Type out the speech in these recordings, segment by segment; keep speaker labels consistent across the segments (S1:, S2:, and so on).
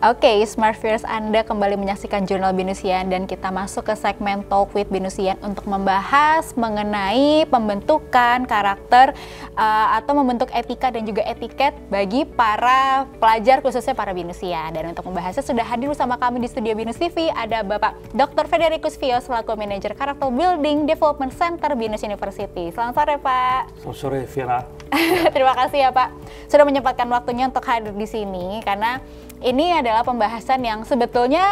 S1: Oke, Smart Viewers, Anda kembali menyaksikan Jurnal Binusian dan kita masuk ke segmen Talk with Binusian untuk membahas mengenai pembentukan karakter atau membentuk etika dan juga etiket bagi para pelajar khususnya para Binusian. Dan untuk membahasnya sudah hadir bersama kami di studio Binus TV ada Bapak Dr. Federicus Vio selaku Manajer Karakter Building Development Center Binus University. Selamat sore Pak.
S2: Selamat sore Vira.
S1: Terima kasih ya Pak sudah menyempatkan waktunya untuk hadir di sini karena ini adalah pembahasan yang sebetulnya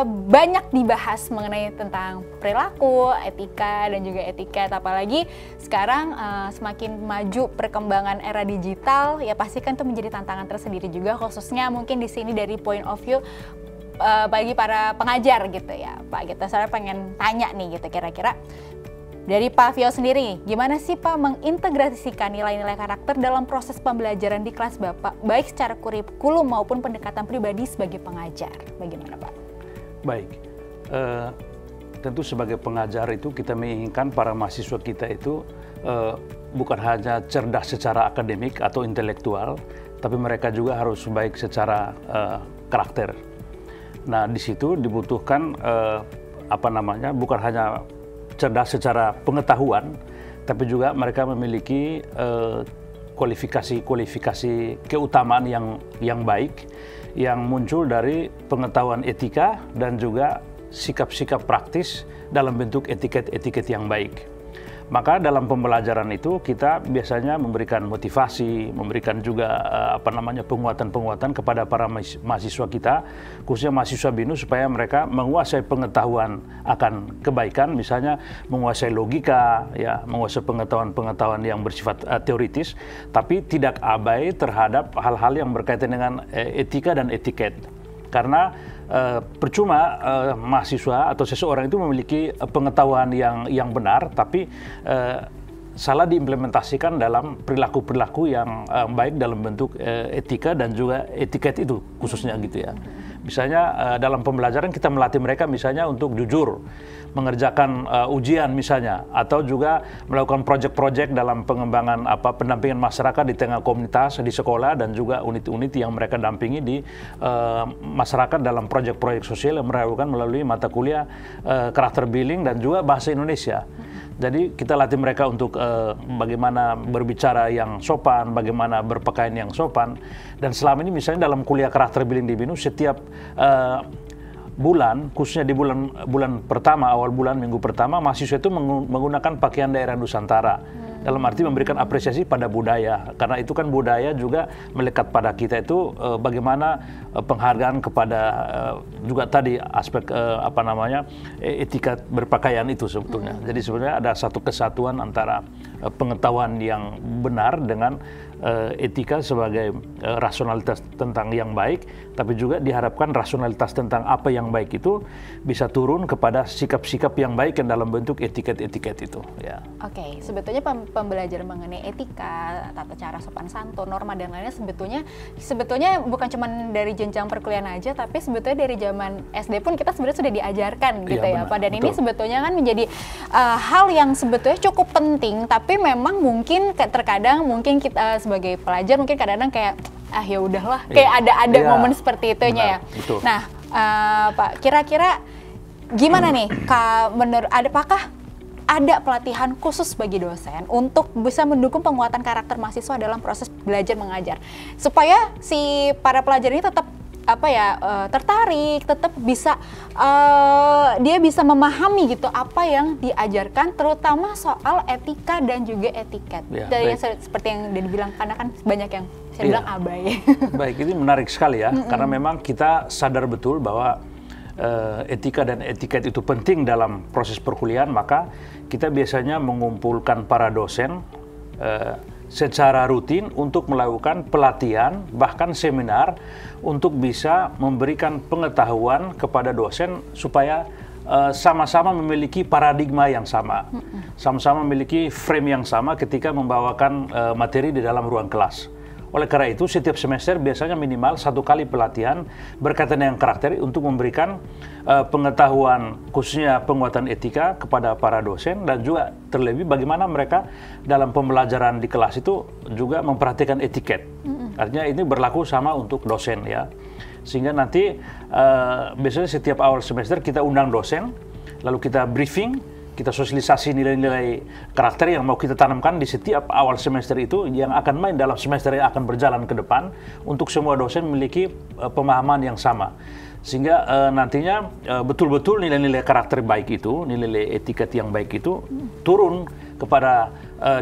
S1: banyak dibahas mengenai tentang perilaku, etika, dan juga etiket. Apalagi sekarang semakin maju perkembangan era digital, ya pasti kan itu menjadi tantangan tersendiri juga, khususnya mungkin di sini dari point of view bagi para pengajar gitu ya Pak. Saya pengen tanya nih gitu kira-kira dari Pak Vio sendiri, gimana sih Pak mengintegrasikan nilai-nilai karakter dalam proses pembelajaran di kelas Bapak, baik secara kurikulum maupun pendekatan pribadi sebagai pengajar? Bagaimana Pak?
S2: Baik, tentu sebagai pengajar itu kita menginginkan para mahasiswa kita itu bukan hanya cerdas secara akademik atau intelektual, tapi mereka juga harus baik secara karakter. Nah, di situ dibutuhkan bukan hanya cerdas secara pengetahuan, tapi juga mereka memiliki kualifikasi keutamaan yang baik, yang muncul dari pengetahuan etika dan juga sikap-sikap praktis dalam bentuk etiket-etiket yang baik. Maka dalam pembelajaran itu kita biasanya memberikan motivasi, memberikan juga penguatan-penguatan kepada para mahasiswa kita, khususnya mahasiswa BINUS, supaya mereka menguasai pengetahuan akan kebaikan, misalnya menguasai logika, ya, menguasai pengetahuan-pengetahuan yang bersifat teoritis, tapi tidak abai terhadap hal-hal yang berkaitan dengan etika dan etiket. Karena percuma mahasiswa atau seseorang itu memiliki pengetahuan yang benar, tapi salah diimplementasikan dalam perilaku-perilaku yang baik dalam bentuk etika dan juga etiket itu khususnya gitu ya. Misalnya dalam pembelajaran kita melatih mereka misalnya untuk jujur, mengerjakan ujian misalnya, atau juga melakukan proyek-proyek dalam pengembangan pendampingan masyarakat di tengah komunitas, di sekolah, dan juga unit-unit yang mereka dampingi di masyarakat dalam proyek-proyek sosial yang mereka lakukan melalui mata kuliah karakter building dan juga bahasa Indonesia. Jadi kita latih mereka untuk bagaimana berbicara yang sopan, bagaimana berpakaian yang sopan. Dan selama ini misalnya dalam kuliah karakter building di BINUS, setiap bulan, khususnya di bulan pertama, awal bulan, minggu pertama, mahasiswa itu menggunakan pakaian daerah Nusantara. Dalam arti memberikan apresiasi pada budaya, karena itu kan budaya juga melekat pada kita itu bagaimana penghargaan kepada juga tadi aspek etika berpakaian itu sebetulnya. Jadi sebenarnya ada satu kesatuan antara pengetahuan yang benar dengan etika sebagai rasionalitas tentang yang baik, tapi juga diharapkan rasionalitas tentang apa yang baik itu bisa turun kepada sikap-sikap yang baik yang dalam bentuk etiket-etiket itu. Ya.
S1: Oke, sebetulnya pembelajaran mengenai etika, tata cara sopan santun, norma dan lainnya sebetulnya bukan cuma dari jenjang perkuliahan aja, tapi sebetulnya dari zaman SD pun kita sebenarnya sudah diajarkan gitu ya Pak. Dan ini sebetulnya kan menjadi hal yang sebetulnya cukup penting, tapi memang mungkin terkadang kita sebagai pelajar mungkin kadang-kadang kayak ya udahlah, kayak ada momen seperti itunya ya.
S2: Betul.
S1: Nah, Pak, kira-kira gimana nih apakah ada pelatihan khusus bagi dosen untuk bisa mendukung penguatan karakter mahasiswa dalam proses belajar mengajar supaya si para pelajar ini tetap tertarik, tetap bisa dia bisa memahami gitu apa yang diajarkan, terutama soal etika dan juga etiket. Dari seperti yang dibilang, karena kan banyak yang saya bilang abai.
S2: Baik, ini menarik sekali ya, karena memang kita sadar betul bahwa etika dan etiket itu penting dalam proses perkuliahan, maka kita biasanya mengumpulkan para dosen secara rutin untuk melakukan pelatihan, bahkan seminar, untuk bisa memberikan pengetahuan kepada dosen supaya sama-sama memiliki paradigma yang sama, sama-sama memiliki frame yang sama ketika membawakan materi di dalam ruang kelas. Oleh karena itu, setiap semester biasanya minimal 1 kali pelatihan berkaitan dengan karakter untuk memberikan pengetahuan, khususnya penguatan etika kepada para dosen, dan juga terlebih bagaimana mereka dalam pembelajaran di kelas itu juga memperhatikan etiket. Artinya ini berlaku sama untuk dosen ya. Sehingga nanti biasanya setiap awal semester kita undang dosen, lalu kita briefing, kita sosialisasi nilai-nilai karakter yang mau kita tanamkan di setiap awal semester itu yang akan main dalam semester yang akan berjalan ke depan untuk semua dosen memiliki pemahaman yang sama. Sehingga nantinya betul-betul nilai-nilai karakter baik itu, nilai-nilai etiket yang baik itu turun kepada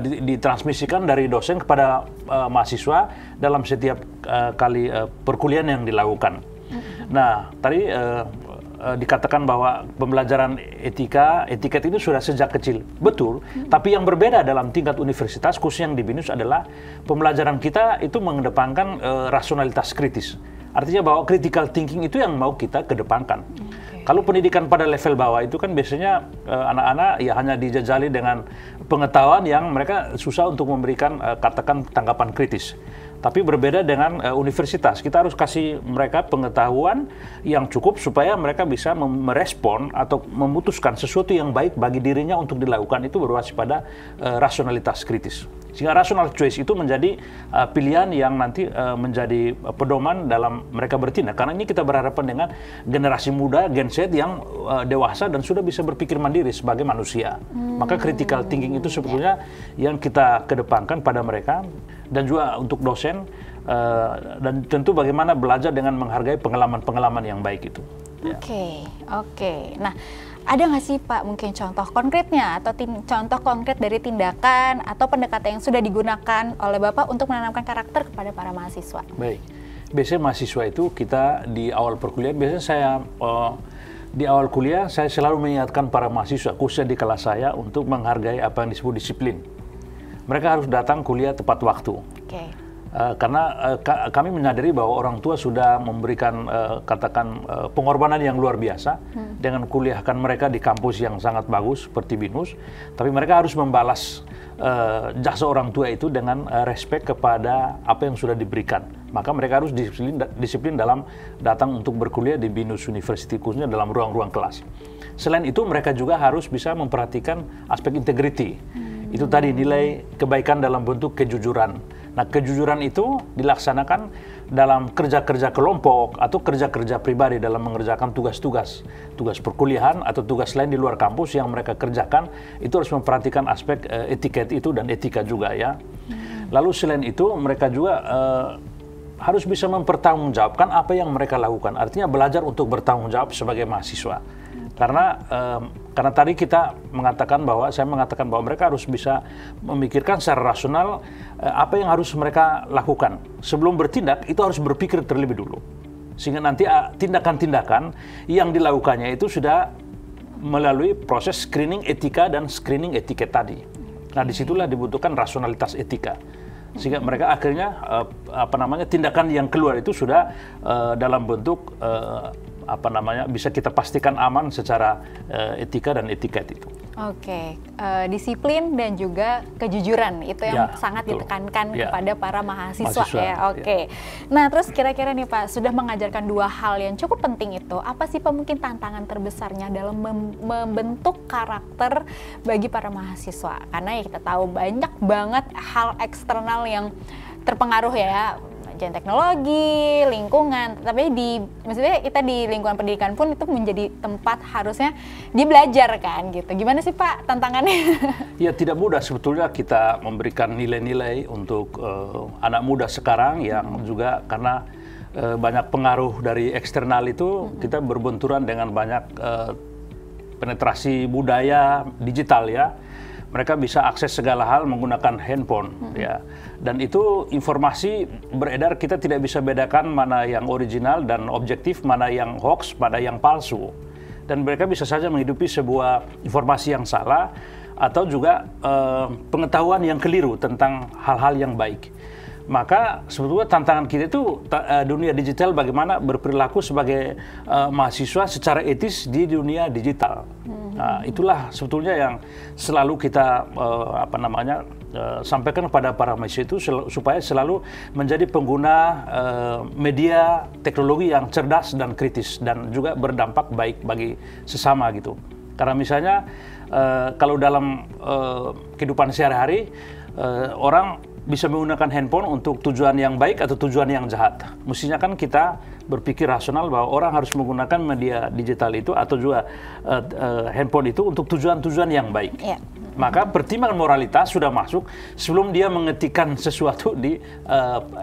S2: ditransmisikan dari dosen kepada mahasiswa dalam setiap kali perkuliahan yang dilakukan. Nah, tadi dikatakan bahwa pembelajaran etiket itu sudah sejak kecil. Betul, tapi yang berbeda dalam tingkat universitas, khususnya yang di BINUS adalah pembelajaran kita itu mengedepankan rasionalitas kritis. Artinya bahwa critical thinking itu yang mau kita kedepankan. Kalau pendidikan pada level bawah itu kan biasanya anak-anak ya hanya dijajali dengan pengetahuan yang mereka susah untuk memberikan katakan tanggapan kritis. Tapi berbeda dengan universitas, kita harus kasih mereka pengetahuan yang cukup supaya mereka bisa merespon atau memutuskan sesuatu yang baik bagi dirinya untuk dilakukan itu berbasis pada rasionalitas kritis. Sehingga rational choice itu menjadi pilihan yang nanti menjadi pedoman dalam mereka bertindak. Karena ini kita berhadapan dengan generasi muda, Gen Z yang dewasa dan sudah bisa berpikir mandiri sebagai manusia. Maka critical thinking itu sebetulnya yang kita kedepankan pada mereka. Dan juga untuk dosen, dan tentu bagaimana belajar dengan menghargai pengalaman-pengalaman yang baik itu.
S1: Oke. Nah, ada nggak sih Pak mungkin contoh konkretnya atau contoh konkret dari tindakan atau pendekatan yang sudah digunakan oleh Bapak untuk menanamkan karakter kepada para mahasiswa?
S2: Baik, biasanya mahasiswa itu kita di awal perkuliahan, biasanya saya di awal kuliah saya selalu mengingatkan para mahasiswa, khususnya di kelas saya, untuk menghargai apa yang disebut disiplin. Mereka harus datang kuliah tepat waktu. Karena kami menyadari bahwa orang tua sudah memberikan pengorbanan yang luar biasa dengan kuliahkan mereka di kampus yang sangat bagus seperti BINUS, tapi mereka harus membalas jasa orang tua itu dengan respect kepada apa yang sudah diberikan. Maka mereka harus disiplin dalam datang untuk berkuliah di BINUS University, khususnya dalam ruang-ruang kelas. Selain itu mereka juga harus bisa memperhatikan aspek integrity. Itu tadi nilai kebaikan dalam bentuk kejujuran. Nah, kejujuran itu dilaksanakan dalam kerja-kerja kelompok atau kerja-kerja pribadi dalam mengerjakan tugas perkuliahan atau tugas lain di luar kampus yang mereka kerjakan. Itu harus memperhatikan aspek etiket itu dan etika juga ya. Lalu selain itu mereka juga harus bisa mempertanggungjawabkan apa yang mereka lakukan. Artinya belajar untuk bertanggung jawab sebagai mahasiswa. Karena tadi saya mengatakan bahwa mereka harus bisa memikirkan secara rasional apa yang harus mereka lakukan. Sebelum bertindak, itu harus berpikir terlebih dulu. Sehingga nanti tindakan-tindakan yang dilakukannya itu sudah melalui proses screening etika dan screening etiket tadi. Nah, disitulah dibutuhkan rasionalitas etika. Sehingga mereka akhirnya tindakan yang keluar itu sudah dalam bentuk bisa kita pastikan aman secara etika dan etiket itu.
S1: Disiplin dan juga kejujuran itu yang sangat ditekankan kepada para mahasiswa ya. Nah, terus kira-kira nih Pak, sudah mengajarkan dua hal yang cukup penting itu, apa sih Pak mungkin tantangan terbesarnya dalam membentuk karakter bagi para mahasiswa? Karena ya kita tahu banyak banget hal eksternal yang terpengaruh ya, teknologi, lingkungan, tapi maksudnya kita di lingkungan pendidikan pun itu menjadi tempat harusnya dibelajar kan gitu. Gimana sih Pak tantangannya?
S2: Ya, tidak mudah sebetulnya kita memberikan nilai-nilai untuk anak muda sekarang yang juga karena banyak pengaruh dari eksternal itu kita berbenturan dengan banyak penetrasi budaya digital ya. Mereka bisa akses segala hal menggunakan handphone ya. Dan itu informasi beredar, kita tidak bisa bedakan mana yang original dan objektif, mana yang hoax, mana yang palsu. Dan mereka bisa saja menghidupi sebuah informasi yang salah atau juga pengetahuan yang keliru tentang hal-hal yang baik. Maka sebetulnya tantangan kita itu dunia digital, bagaimana berperilaku sebagai mahasiswa secara etis di dunia digital. Nah, itulah sebetulnya yang selalu kita sampaikan kepada para mahasiswa itu supaya selalu menjadi pengguna media teknologi yang cerdas dan kritis dan juga berdampak baik bagi sesama gitu. Karena misalnya kalau dalam kehidupan sehari-hari orang bisa menggunakan handphone untuk tujuan yang baik atau tujuan yang jahat. Mestinya kan kita berpikir rasional bahwa orang harus menggunakan media digital itu atau juga handphone itu untuk tujuan-tujuan yang baik. Yeah. Maka pertimbangan moralitas sudah masuk sebelum dia mengetikkan sesuatu di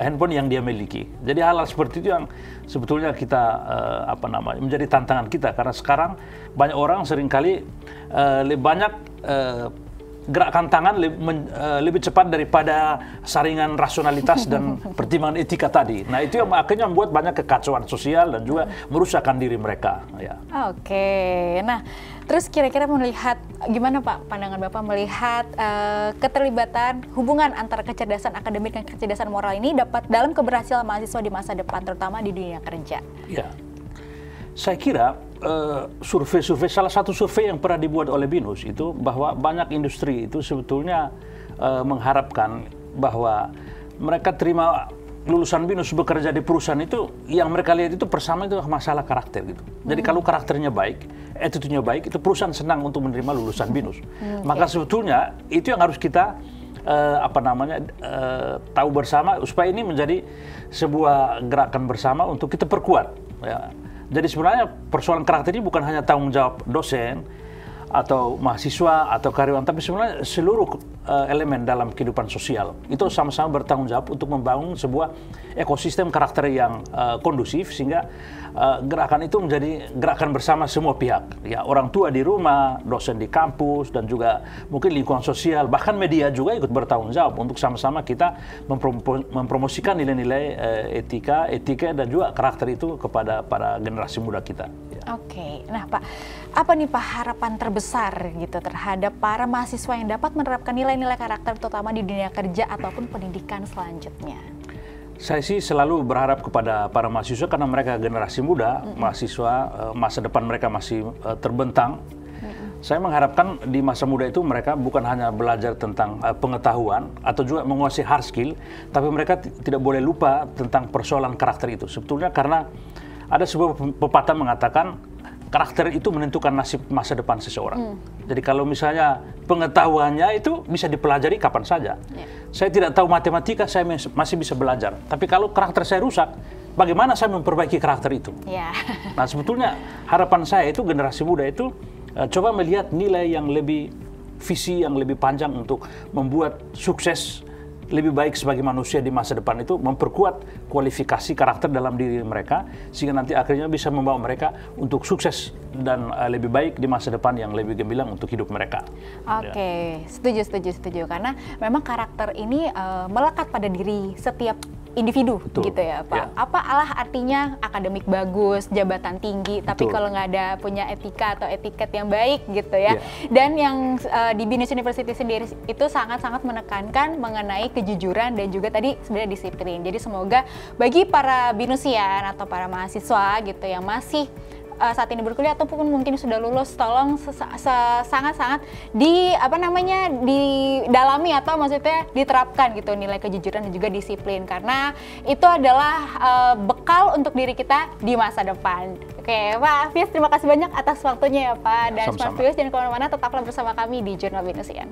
S2: handphone yang dia miliki. Jadi hal-hal seperti itu yang sebetulnya kita menjadi tantangan kita, karena sekarang banyak orang seringkali lebih banyak gerakan tangan lebih cepat daripada saringan rasionalitas dan pertimbangan etika tadi. Nah, itu yang akhirnya membuat banyak kekacauan sosial dan juga merusakkan diri mereka. Ya.
S1: Oke, nah terus kira-kira melihat gimana Pak pandangan Bapak melihat keterlibatan hubungan antara kecerdasan akademik dan kecerdasan moral ini dapat dalam keberhasilan mahasiswa di masa depan, terutama di dunia kerja?
S2: Ya, saya kira salah satu survei yang pernah dibuat oleh BINUS itu bahwa banyak industri itu sebetulnya mengharapkan bahwa mereka terima lulusan BINUS bekerja di perusahaan itu, yang mereka lihat itu pertama itu masalah karakter gitu. Jadi kalau karakternya baik, attitude-nya baik, itu perusahaan senang untuk menerima lulusan BINUS. Maka sebetulnya itu yang harus kita tahu bersama supaya ini menjadi sebuah gerakan bersama untuk kita perkuat. Ya. Jadi sebenarnya persoalan karakter ini bukan hanya tanggung jawab dosen atau mahasiswa atau karyawan, tapi sebenarnya seluruh elemen dalam kehidupan sosial itu sama-sama bertanggung jawab untuk membangun sebuah ekosistem karakter yang kondusif, sehingga gerakan itu menjadi gerakan bersama semua pihak. Ya, orang tua di rumah, dosen di kampus, dan juga mungkin lingkungan sosial, bahkan media juga ikut bertanggung jawab untuk sama-sama kita mempromosikan nilai-nilai etika dan juga karakter itu kepada para generasi muda kita. Ya.
S1: Oke, nah Pak, apa nih Pak harapan terbesar gitu terhadap para mahasiswa yang dapat menerapkan nilai-nilai karakter terutama di dunia kerja ataupun pendidikan selanjutnya?
S2: Saya sih selalu berharap kepada para mahasiswa, karena mereka generasi muda, mahasiswa, masa depan mereka masih terbentang. Saya mengharapkan di masa muda itu mereka bukan hanya belajar tentang pengetahuan atau juga menguasai hard skill, tapi mereka tidak boleh lupa tentang persoalan karakter itu. Sebetulnya karena ada sebuah pepatah mengatakan karakter itu menentukan nasib masa depan seseorang. Jadi kalau misalnya pengetahuannya itu bisa dipelajari kapan saja. Saya tidak tahu matematika, saya masih bisa belajar. Tapi kalau karakter saya rusak, bagaimana saya memperbaiki karakter itu? Nah, sebetulnya harapan saya itu generasi muda itu coba melihat nilai yang lebih, visi yang lebih panjang untuk membuat sukses lebih baik sebagai manusia di masa depan itu, memperkuat kualifikasi karakter dalam diri mereka, sehingga nanti akhirnya bisa membawa mereka untuk sukses dan lebih baik di masa depan yang lebih gemilang untuk hidup mereka.
S1: Oke, setuju. Karena memang karakter ini melekat pada diri setiap individu. Betul. Gitu ya Pak. Ya. Apalah artinya akademik bagus, jabatan tinggi, tapi kalau nggak ada punya etika atau etiket yang baik gitu ya. Dan yang di BINUS University sendiri itu sangat-sangat menekankan mengenai kejujuran dan juga tadi sebenarnya disiplin. Jadi semoga bagi para BINUSian atau para mahasiswa gitu yang masih saat ini berkuliah ataupun mungkin sudah lulus, tolong sangat-sangat didalami atau maksudnya diterapkan gitu nilai kejujuran dan juga disiplin, karena itu adalah bekal untuk diri kita di masa depan. Oke, Pak Hafiz, terima kasih banyak atas waktunya ya Pak, dan Smart Viewers jangan kemana-mana, tetaplah bersama kami di Jurnal BINUSian.